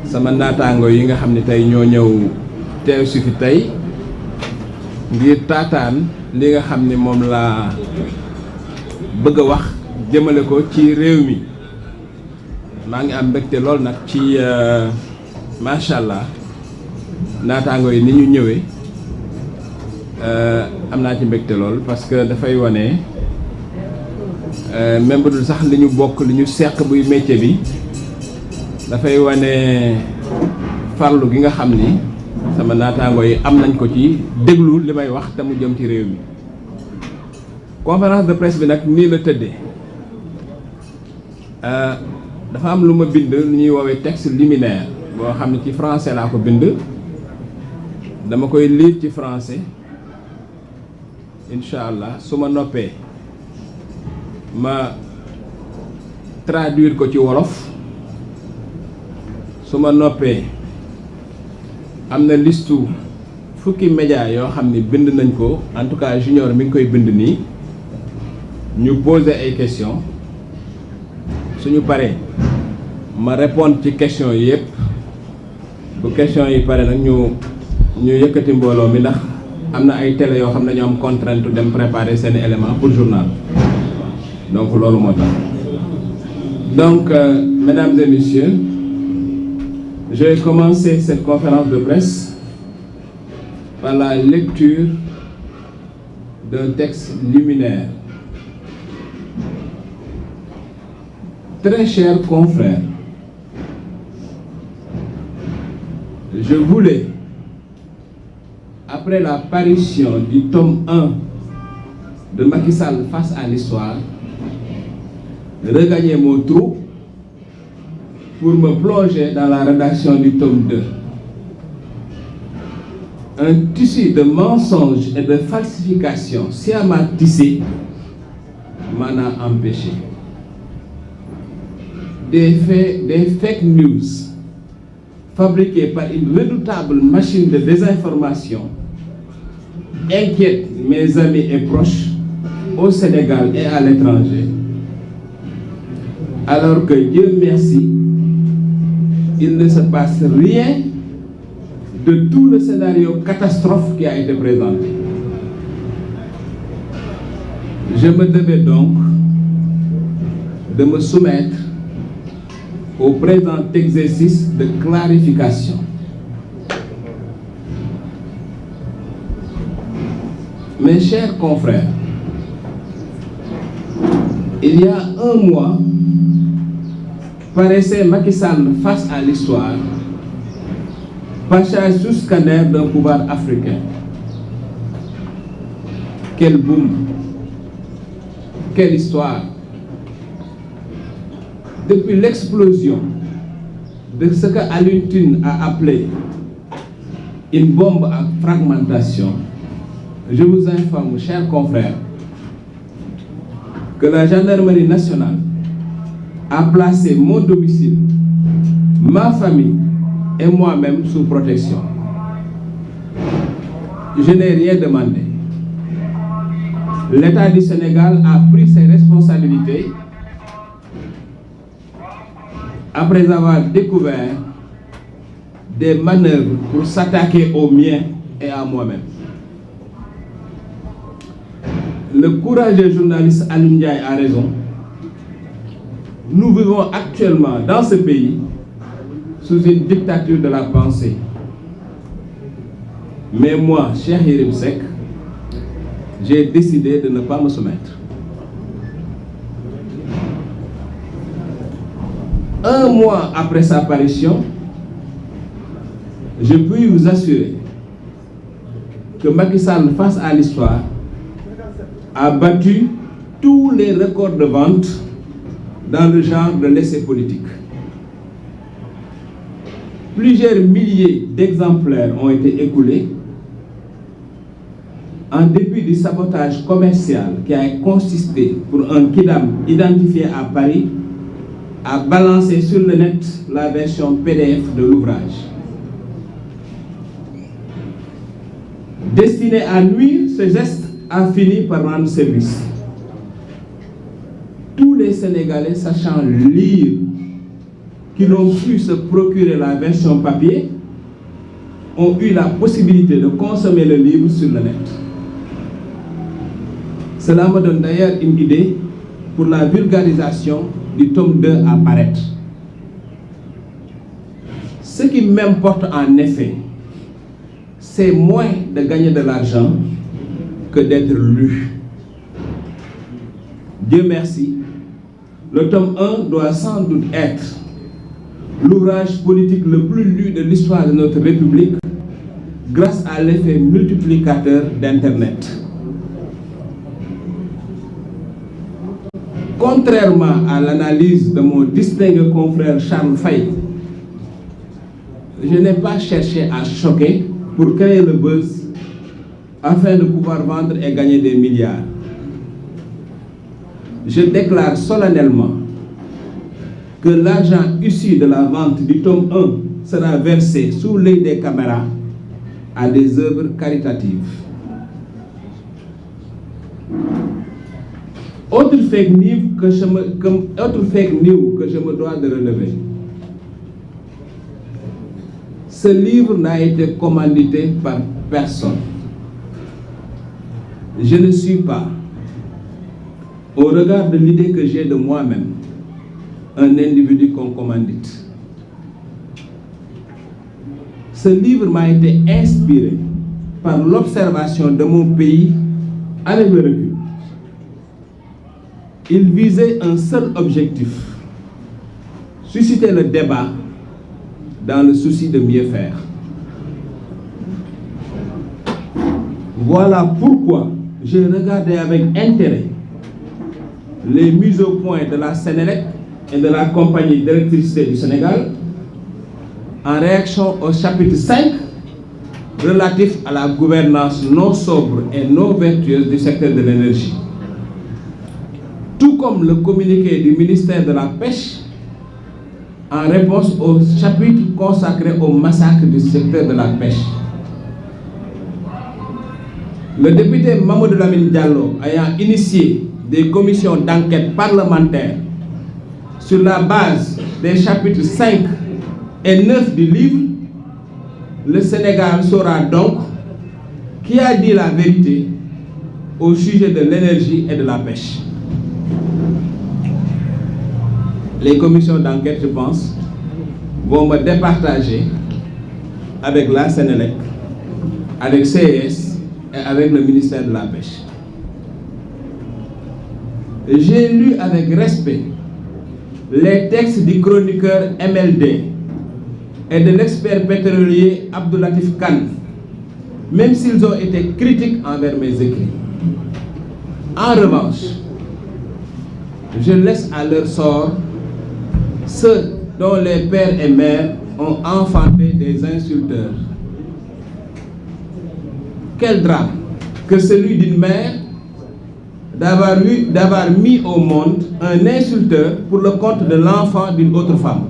sama naataango yi nga xam ne tey ñoo ñëw teew si fi tey ngir taataan li nga xam ne moom laa bëgg a wax jëmale ko ci réew mi maa ngi am mbégte lool nag ci macha allah naataango yi ni ñu ñëwee am naa ci mbégte lool parce que dafay wane même bu dul sax li ñu bokk li ñu seq buy métier bi dafay wane farlu gi nga xam ni sama naataango yi am nañ ko ci déglu li may wax te mu jëm ci réew mi. conférence de presse bi nag nii la tëddee dafa am lu ma bind lu ñuy woowee texte liminaire boo xam ne ci français laa ko bind dama koy lire ci français incha allah su ma noppee ma traduire ko ci wolof su ma noppee am na listu fukki média yoo xam ni bind nañ ko en tout cas junior mi ngi koy bind nii ñu poser ay questions suñu paree ma répondre ci questions yi yëpp bu questions yi pare nag ñu yëkkati mbooloo mi ndax am na ay télé yoo xam ne ñoo am contrainte dem préparer seen élément pour journal donc loolu moo tax donc mesdames et messieurs, je vais commencer cette conférence de presse par la lecture d'un texte liminaire. Très chers confrères, je voulais, après la parution du tome 1 de Macky Sall face à l'histoire, regagner mon trou pour me plonger dans la rédaction du tome 2. Un tissu de mensonges et de falsifications sciemment tissé m'en a empêché. Des fake news fabriqués par une redoutable machine de désinformation inquiètent mes amis et proches au Sénégal et à l'étranger. Alors que Dieu merci, il ne se passe rien de tout le scénario catastrophe qui a été présenté. Je me devais donc de me soumettre au présent exercice de clarification. Mes chers confrères, il y a un mois, paraissait Macky Sall face à l'histoire, passage sous scanner d'un pouvoir africain. Quel boom! Quelle histoire! Depuis l'explosion de ce que Alioune Tine a appelé une bombe à fragmentation, je vous informe, chers confrères, que la gendarmerie nationale a placé mon domicile, ma famille et moi-même sous protection. Je n'ai rien demandé. L'État du Sénégal a pris ses responsabilités après avoir découvert des manœuvres pour s'attaquer aux miens et à moi-même. Le courageux journaliste Alioune Ndiaye a raison. Nous vivons actuellement dans ce pays sous une dictature de la pensée. Mais moi, Cheikh Yérim Seck, j'ai décidé de ne pas me soumettre. Un mois après sa parution, je puis vous assurer que Macky Sall, face à l'histoire, a battu tous les records de vente dans le genre de l'essai politique. Plusieurs milliers d'exemplaires ont été écoulés en dépit du sabotage commercial qui a consisté pour un kidam identifié à Paris à balancer sur le net la version PDF de l'ouvrage. Destiné à nuire, ce geste a fini par rendre service. Tous les Sénégalais sachant lire qui n'ont pu se procurer la version papier ont eu la possibilité de consommer le livre sur le net. Cela me donne d'ailleurs une idée pour la vulgarisation du tome 2 à paraître. Ce qui m'importe en effet, c'est moins de gagner de l'argent que d'être lu. Dieu merci, le tome 1 doit sans doute être l'ouvrage politique le plus lu de l'histoire de notre République grâce à l'effet multiplicateur d'Internet. Contrairement à l'analyse de mon distingué confrère Charles Faye, je n'ai pas cherché à choquer pour créer le buzz afin de pouvoir vendre et gagner des milliards. Je déclare solennellement que l'argent issu de la vente du tome 1 sera versé sous l'œil des caméras à des œuvres caritatives. Autre fake news que je me dois de relever. Ce livre n'a été commandité par personne. Je ne suis pas, au regard de l'idée que j'ai de moi-même, un individu qu'on commandite. Ce livre m'a été inspiré par l'observation de mon pays avec le recul. Il visait un seul objectif, susciter le débat dans le souci de mieux faire. Voilà pourquoi j'ai regardé avec intérêt les mises au point de la Sénélec et de la compagnie d'électricité du Sénégal en réaction au chapitre 5 relatif à la gouvernance non sobre et non vertueuse du secteur de l'énergie. Tout comme le communiqué du ministère de la Pêche en réponse au chapitre consacré au massacre du secteur de la pêche. Le député Mamadou Lamine Diallo ayant initié des commissions d'enquête parlementaires sur la base des chapitres 5 et 9 du livre, le Sénégal saura donc qui a dit la vérité au sujet de l'énergie et de la pêche. Les commissions d'enquête, je pense, vont me départager avec la Sénélec, avec CES et avec le ministère de la Pêche. J'ai lu avec respect les textes du chroniqueur MLD et de l'expert pétrolier Abdoulatif Kane, même s'ils ont été critiques envers mes écrits. En revanche, je laisse à leur sort ceux dont les pères et mères ont enfanté des insulteurs. Quel drame que celui d'une mère d'avoir mis au monde un insulteur pour le compte de l'enfant d'une autre femme.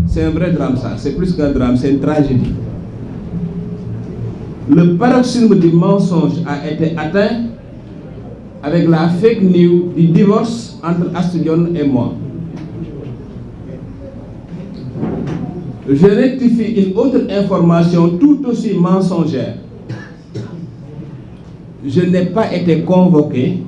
C'est un vrai drame ça, c'est plus qu'un drame, c'est une tragédie. Le paroxysme du mensonge a été atteint avec la fake news du divorce entre Astou Dione et moi. Je rectifie une autre information tout aussi mensongère. Je n'ai pas été convoqué,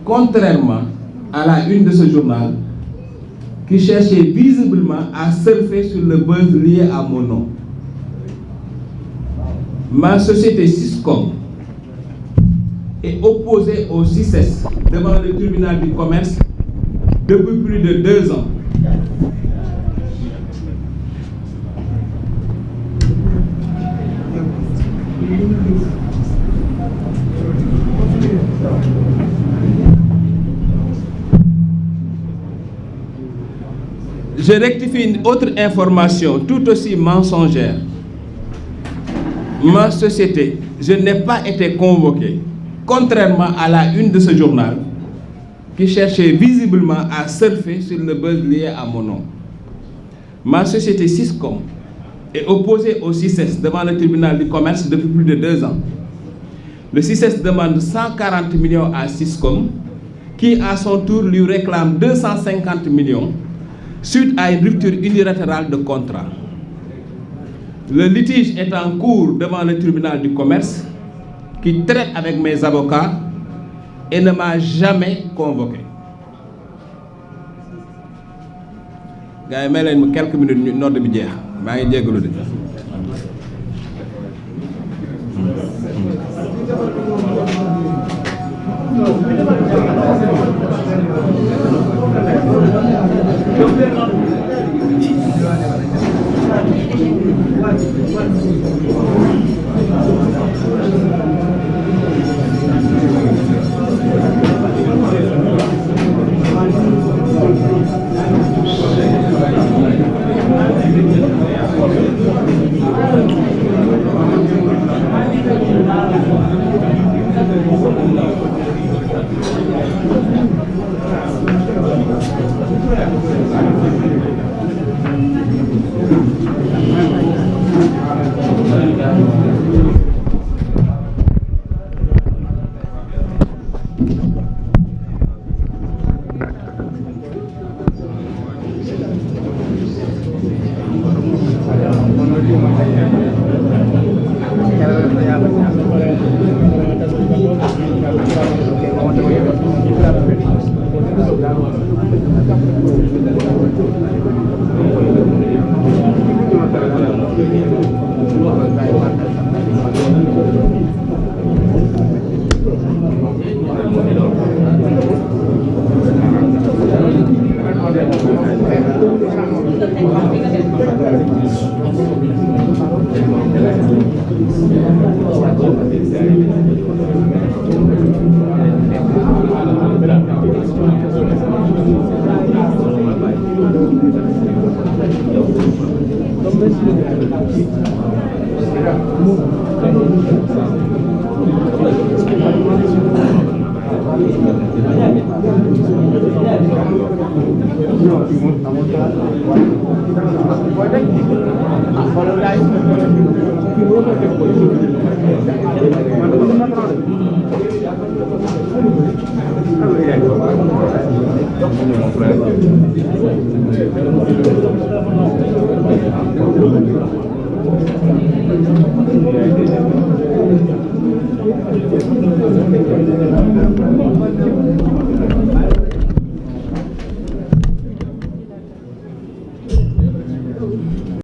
contrairement à la une de ce journal, qui cherchait visiblement à surfer sur le buzz lié à mon nom. Ma société Siscom est opposée au CICES devant le tribunal du commerce depuis plus de 2 ans. Je rectifie une autre information tout aussi mensongère. Ma société, je n'ai pas été convoqué, contrairement à la une de ce journal, qui cherchait visiblement à surfer sur le buzz lié à mon nom. Ma société Siscom est opposée au CICES devant le tribunal du commerce depuis plus de 2 ans. Le CICES demande 140 millions à Siscom, qui à son tour lui réclame 250 millions, suite à une rupture unilatérale de contrat. Le litige est en cours devant le tribunal du commerce qui traite avec mes avocats et ne m'a jamais convoqué. Gars yi may leen quelques minutes ñu nodd bi jeex maa ngi jéggalu de. Mon frère.